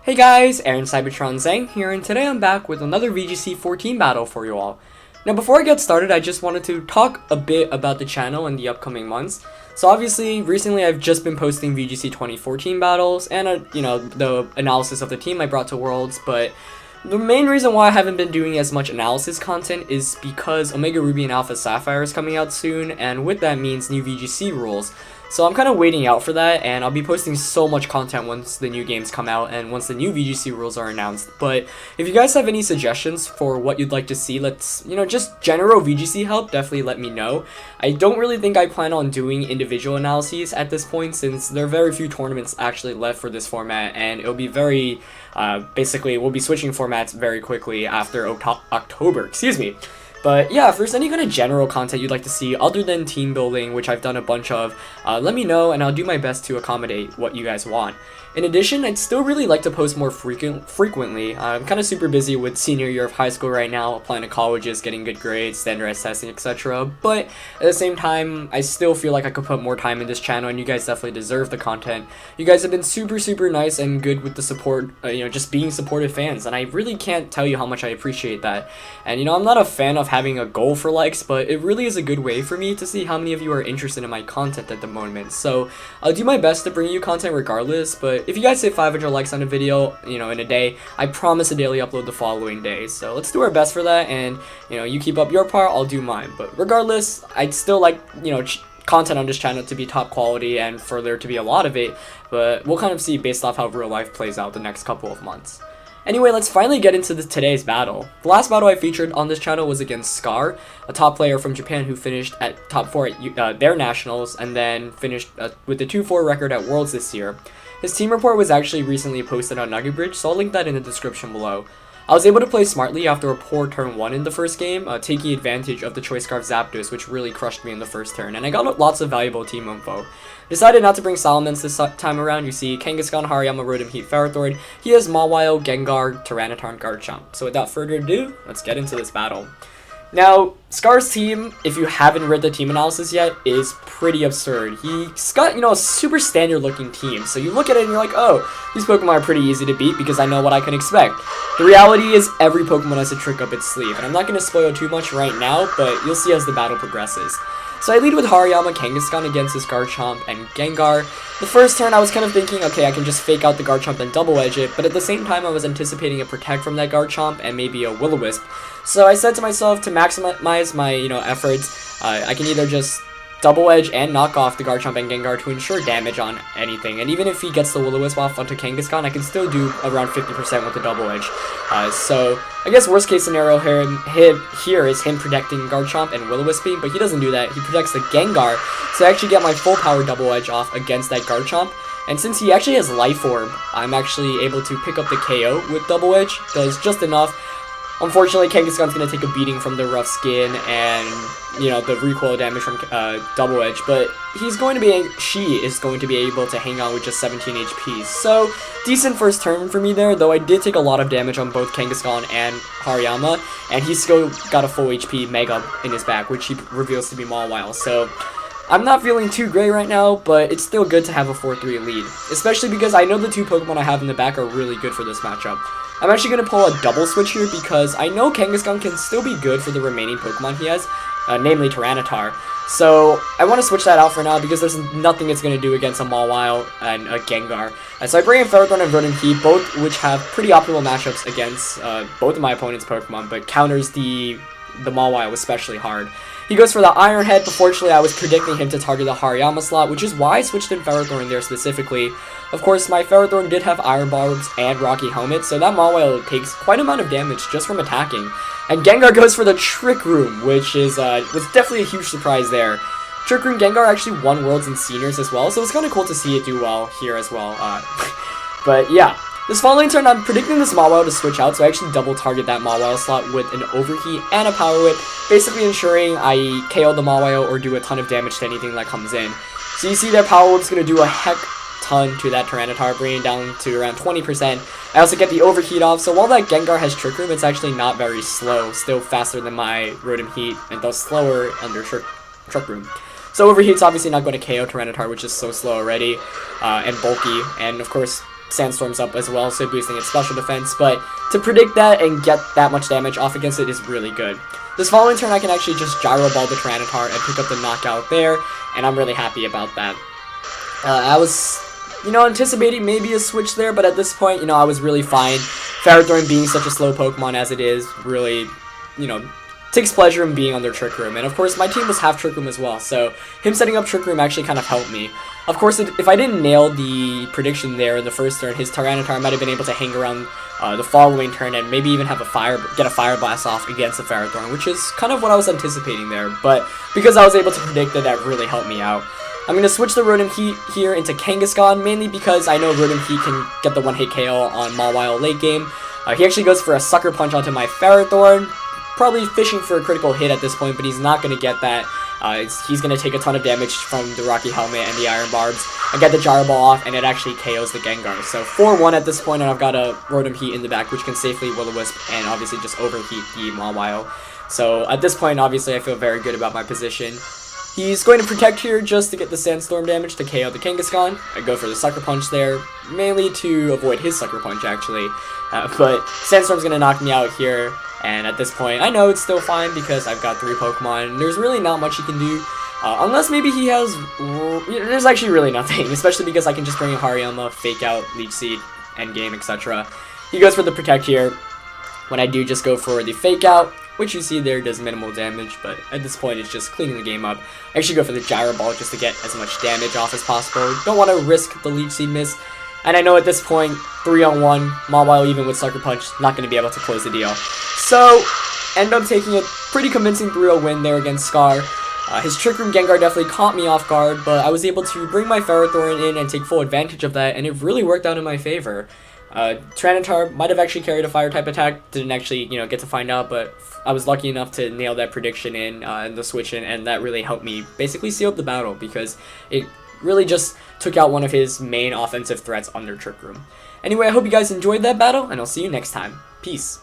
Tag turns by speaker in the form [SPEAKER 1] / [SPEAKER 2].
[SPEAKER 1] Hey guys, Aaron Cybertron Zhang here, and today I'm back with another VGC 14 battle for you all. Now before I get started, I just wanted to talk a bit about the channel in the upcoming months. So obviously, recently I've just been posting VGC 2014 battles and, the analysis of the team I brought to Worlds, but the main reason why I haven't been doing as much analysis content is because Omega Ruby and Alpha Sapphire is coming out soon, and with that means new VGC rules. So I'm kind of waiting out for that, and I'll be posting so much content once the new games come out and once the new VGC rules are announced. But if you guys have any suggestions for what you'd like to see, just general VGC help, definitely let me know. I don't really think I plan on doing individual analyses at this point, since there are very few tournaments actually left for this format, and it'll be very, basically, we'll be switching formats very quickly after October, excuse me. But yeah, if there's any kind of general content you'd like to see other than team building, which I've done a bunch of, let me know and I'll do my best to accommodate what you guys want. In addition, I'd still really like to post more frequently. I'm kind of super busy with senior year of high school right now, applying to colleges, getting good grades, standardized testing, etc. But at the same time, I still feel like I could put more time in this channel, and you guys definitely deserve the content. You guys have been super nice and good with the support, just being supportive fans, and I really can't tell you how much I appreciate that. And I'm not a fan of having a goal for likes, but it really is a good way for me to see how many of you are interested in my content at the moment. So I'll do my best to bring you content regardless, but if you guys hit 500 likes on a video, in a day, I promise a daily upload the following day. So let's do our best for that, and you keep up your part, I'll do mine. But regardless, I'd still like, content on this channel to be top quality and for there to be a lot of it, but we'll kind of see based off how real life plays out the next couple of months. Anyway, let's finally get into today's battle. The last battle I featured on this channel was against Scar, a top player from Japan who finished at top 4 at their nationals and then finished with the 2-4 record at Worlds this year. His team report was actually recently posted on Nugget Bridge, so I'll link that in the description below. I was able to play smartly after a poor turn 1 in the first game, taking advantage of the Choice Scarf Zapdos, which really crushed me in the first turn, and I got lots of valuable team info. Decided not to bring Salamence this time around. You see Kangaskhan, Hariyama, Rotom Heat, Ferrothorn. He has Mawile, Gengar, Tyranitar, and Garchomp. So without further ado, let's get into this battle. Now, Scar's team, if you haven't read the team analysis yet, is pretty absurd. He's got, a super standard looking team. So you look at it and you're like, oh, these Pokemon are pretty easy to beat because I know what I can expect. The reality is every Pokemon has a trick up its sleeve. And I'm not going to spoil too much right now, but you'll see as the battle progresses. So I lead with Hariyama, Kangaskhan against his Garchomp and Gengar. The first turn I was kind of thinking, okay, I can just fake out the Garchomp and double edge it, but at the same time I was anticipating a Protect from that Garchomp and maybe a Will-O-Wisp. So I said to myself, to maximize my, efforts, I can either just double edge and knock off the Garchomp and Gengar to ensure damage on anything. And even if he gets the Will-O-Wisp off onto Kangaskhan, I can still do around 50% with the double edge. So I guess worst case scenario here is him protecting Garchomp and Will-O-Wisping, but he doesn't do that. He protects the Gengar, so I actually get my full power double edge off against that Garchomp. And since he actually has Life Orb, I'm actually able to pick up the KO with double edge. Does just enough. Unfortunately, Kangaskhan's going to take a beating from the rough skin and, the recoil damage from double edge, but she is going to be able to hang on with just 17 HP. So, decent first turn for me there, though I did take a lot of damage on both Kangaskhan and Hariyama, and he's still got a full HP Mega in his back, which he reveals to be Mawile. So, I'm not feeling too great right now, but it's still good to have a 4-3 lead, especially because I know the two Pokemon I have in the back are really good for this matchup. I'm actually going to pull a double switch here because I know Kangaskhan can still be good for the remaining Pokemon he has, namely Tyranitar. So I want to switch that out for now because there's nothing it's going to do against a Mawile and a Gengar. And so I bring in Ferrothorn and Rotom Heat, both which have pretty optimal matchups against both of my opponent's Pokemon, but counters the Mawile especially hard. He goes for the Iron Head, but fortunately I was predicting him to target the Hariyama slot, which is why I switched in Ferrothorn there specifically. Of course, my Ferrothorn did have Iron Barbs and Rocky Helmet, so that Mawile takes quite an amount of damage just from attacking. And Gengar goes for the Trick Room, which was definitely a huge surprise there. Trick Room Gengar actually won Worlds and Seniors as well, so it's kind of cool to see it do well here as well. But yeah. This following turn, I'm predicting this Mawile to switch out, so I actually double target that Mawile slot with an Overheat and a Power Whip, basically ensuring I KO the Mawile or do a ton of damage to anything that comes in. So you see that Power Whip's going to do a heck ton to that Tyranitar, bringing it down to around 20%. I also get the Overheat off, so while that Gengar has Trick Room, it's actually not very slow, still faster than my Rotom Heat, and thus slower under Trick Room. So Overheat's obviously not going to KO Tyranitar, which is so slow already, and bulky, and of course, Sandstorms up as well, so boosting its special defense, but to predict that and get that much damage off against it is really good. This following turn I can actually just Gyro Ball the Tyranitar and pick up the knockout there, and I'm really happy about that. I was, anticipating maybe a switch there, but at this point, I was really fine. Ferrothorn being such a slow Pokemon as it is really, takes pleasure in being on their Trick Room. And of course, my team was half Trick Room as well, so him setting up Trick Room actually kind of helped me. Of course, if I didn't nail the prediction there in the first turn, his Tyranitar might have been able to hang around the following turn and maybe even have get a Fire Blast off against the Ferrothorn, which is kind of what I was anticipating there. But because I was able to predict it, that really helped me out. I'm going to switch the Rotom Heat here into Kangaskhan, mainly because I know Rotom Heat can get the one-hit KO on Mawile late game. He actually goes for a Sucker Punch onto my Ferrothorn, probably fishing for a critical hit at this point, but he's not going to get that. He's going to take a ton of damage from the Rocky Helmet and the Iron Barbs. I get the Gyro Ball off, and it actually KOs the Gengar. So 4-1 at this point, and I've got a Rotom Heat in the back, which can safely Will-O-Wisp and obviously just overheat the Mawile. So at this point, obviously, I feel very good about my position. He's going to Protect here just to get the Sandstorm damage to KO the Kangaskhan. I go for the Sucker Punch there, mainly to avoid his Sucker Punch, actually. But Sandstorm's going to knock me out here. And at this point, I know it's still fine because I've got 3 Pokemon, and there's really not much he can do. Unless maybe he has... There's actually really nothing, especially because I can just bring in Hariyama, Fake Out, Leech Seed, Endgame, etc. He goes for the Protect here. When I do just go for the Fake Out, which you see there does minimal damage, but at this point it's just cleaning the game up. I actually go for the Gyro Ball just to get as much damage off as possible. Don't want to risk the Leech Seed miss. And I know at this point, 3-on-1, Mawile even with Sucker Punch, not going to be able to close the deal. So, end up taking a pretty convincing 3-0 win there against Scar. His Trick Room Gengar definitely caught me off guard, but I was able to bring my Ferrothorn in and take full advantage of that, and it really worked out in my favor. Tyranitar might have actually carried a Fire-type attack, didn't actually, get to find out, but I was lucky enough to nail that prediction in the switch in, and that really helped me basically seal up the battle, because it really just took out one of his main offensive threats under Trick Room. Anyway, I hope you guys enjoyed that battle, and I'll see you next time. Peace.